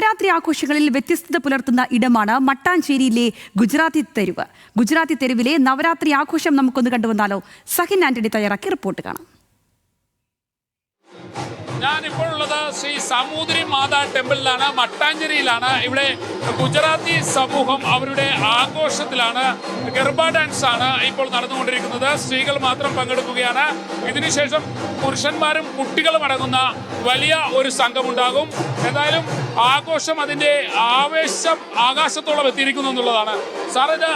നവരാത്രി ആഘോഷങ്ങളിൽ വ്യത്യസ്തത പുലർത്തുന്ന ഇടമാണ് മട്ടാഞ്ചേരിയിലെ ഗുജറാത്തി തെരുവ്. ഗുജറാത്തി തെരുവിലെ നവരാത്രി ആഘോഷം നമുക്കൊന്ന് കണ്ടുവന്നാലോ? സഹിൻ ആന്റണി തയ്യാറാക്കിയ റിപ്പോർട്ട് കാണാം. ഞാനിപ്പോഴുള്ളത് ശ്രീ സാമൂതിരി മാതാ ടെമ്പിളിലാണ്, മട്ടാഞ്ചേരിയിലാണ്. ഇവിടെ ഗുജറാത്തി സമൂഹം അവരുടെ ആഘോഷത്തിലാണ്. ഗർബ ഡാൻസ് ആണ് ഇപ്പോൾ നടന്നുകൊണ്ടിരിക്കുന്നത്. സ്ത്രീകൾ മാത്രം പങ്കെടുക്കുകയാണ്. ഇതിനുശേഷം പുരുഷന്മാരും കുട്ടികളും അടങ്ങുന്ന വലിയ ഒരു സംഘമുണ്ടാകും. എന്തായാലും ആഘോഷം അതിൻ്റെ ആവേശം ആകാശത്തോളം എത്തിയിരിക്കുന്നു എന്നുള്ളതാണ്. സാർ, ഇത്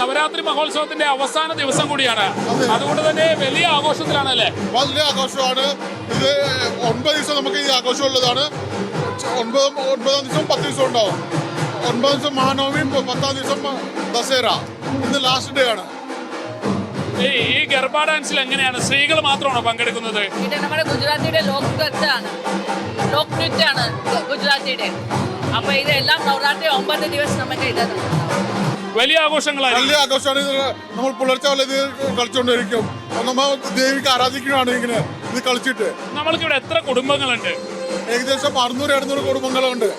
നവരാത്രി മഹോത്സവത്തിന്റെ അവസാന ദിവസം കൂടിയാണ്. അതുകൊണ്ട് തന്നെ വലിയ ആഘോഷത്തിലാണ് അല്ലേ? വലിയ ആഘോഷമാണ് ഇത്. 9 ദിവസം നമുക്ക് ഈ ആഘോഷം ഉള്ളതാണ്. 9 ദിവസം 10 ദിവസം ഉണ്ടാവും. 9 ദിവസം മഹാനവമിയും 10ാം ദിവസം ദസറ. ഇന്ന് ലാസ്റ്റ് ഡേ ആണ്. ഈ ഗർബ ഡാൻസിൽ എങ്ങനെയാണ് സ്ത്രീകൾ മാത്രമാണോ പങ്കെടുക്കുന്നത്? ഇത് നമ്മുടെ ഗുജറാത്തിയുടെ ലോക് നൃത്യാണ് ഗുജറാത്തിയുടെ. അപ്പൊ ഇതെല്ലാം നവരാത്രി 9 ദിവസം നമുക്ക് ഇത് വലിയ ആഘോഷങ്ങളാണ്. വലിയ ആഘോഷമാണ് ഇത്. നമ്മൾ പുലർച്ചെ വല്ല ഇത് കളിച്ചുകൊണ്ടിരിക്കും. നമ്മൾ ദേവിക്ക് ആരാധിക്കുകയാണ് ഇങ്ങനെ ഇത് കളിച്ചിട്ട്. നമ്മൾക്കിവിടെ എത്ര കുടുംബങ്ങളുണ്ട്? ഏകദേശം 600-700 കുടുംബങ്ങളുണ്ട്,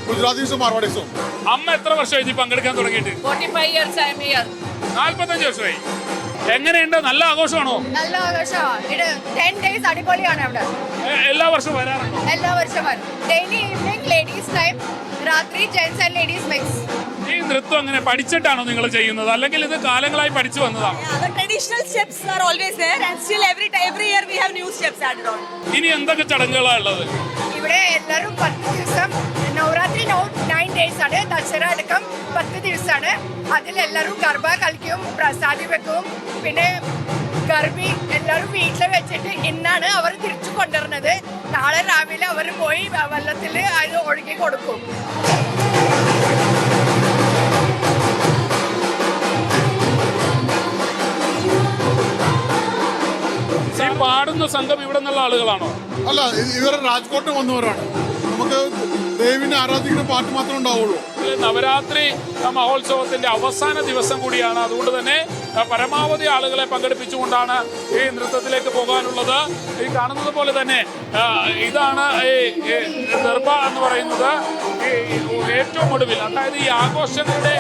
ഗുജറാത്തീസും മാർവാഡീസും. അമ്മ എത്ര വർഷമായി ഇത് പങ്കെടുക്കാൻ തുടങ്ങിയിട്ട്? 45 years. 45 വർഷമായി. എങ്ങനെയുണ്ട്? നല്ല ആഘോഷമാണോ? നല്ല ആഘോഷമാണ്. ഇത് 10 days അടിപൊളിയാണ്. അവിടെ എല്ലാ വർഷവും വരാറുണ്ടോ? എല്ലാ വർഷവും ഡെയിലി ഈവനിങ് ലേഡീസ് ടൈം, രാത്രി ജെന്റ്സ് ആൻഡ് ലേഡീസ് മിക്സ്. ഈ നൃത്തം എങ്ങനെ പഠിച്ചിട്ടാണോ നിങ്ങൾ ചെയ്യുന്നത്, അല്ലെങ്കിൽ ഇത് കാലങ്ങളായി പഠിച്ചു വന്നതാണ്? The traditional steps are always there and still every year we have new steps added on. ഇനി എന്തൊക്കെ ചടങ്ങുകളാണ് ഉള്ളത്? ഇവിടെ എല്ലാവരും 10 ദിവസം നവരാത്രി 9 days ആണ്. ദസറ അടക്കം 10 ദിവസമാണ്. അതിലെല്ലാവരും ഗർഭ കളിക്കും, പ്രസാദി വെക്കും. പിന്നെ ഗർഭി എല്ലാവരും വീട്ടിൽ വെച്ചിട്ട് ഇന്നാണ് അവർ തിരിച്ചു കൊണ്ടുവരുന്നത്. നാളെ രാവിലെ അവർ പോയി വെള്ളത്തിൽ അത് ഒഴുകി കൊടുക്കും. പാടുന്ന സംഘം ഇവിടെ നിന്നുള്ള ആളുകളാണോ? അല്ല, ഇവർ രാജ്കോട്ട് വന്നവരാണ്. നമുക്ക് ദേവിനെ ആരാധിക്കുന്ന പാട്ട് മാത്രമേ ഉണ്ടാവുള്ളൂ. നവരാത്രി മഹോത്സവത്തിന്റെ അവസാന ദിവസം കൂടിയാണ്. അതുകൊണ്ട് തന്നെ പരമാവധി ആളുകളെ പങ്കെടുപ്പിച്ചുകൊണ്ടാണ് ഈ നൃത്തത്തിലേക്ക് പോകാനുള്ളത്. ഈ കാണുന്നത് പോലെ തന്നെ ഇതാണ് ഈ ഗർബ എന്ന് പറയുന്നത്. ഈ ഏറ്റവും ഒടുവിൽ, അതായത് ഈ ആഘോഷങ്ങളുടെ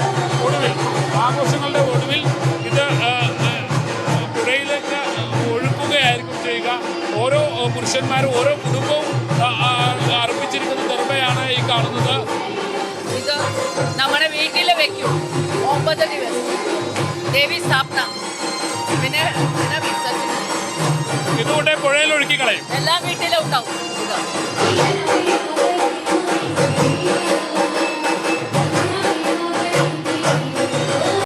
ഒടുവിൽ ഇത് പുഴയിലേക്ക് ഒഴുക്കുകയായിരിക്കും ചെയ്യുക. ഓരോ പുരുഷന്മാരും ഓരോ കുടുംബവും അർപ്പിച്ചിരിക്കുന്ന ഗർഭയാണ് ഈ കാണുന്നത്. ഇത് നമ്മുടെ വീട്ടിൽ വെക്കും 9 ദിവസം ദേവി സ്ഥാപന. പിന്നെ ഇതുകൊണ്ട് പുഴയിൽ ഒഴുക്കി കളയും. എല്ലാ വീട്ടിലും ഉണ്ടാവും ഇത്.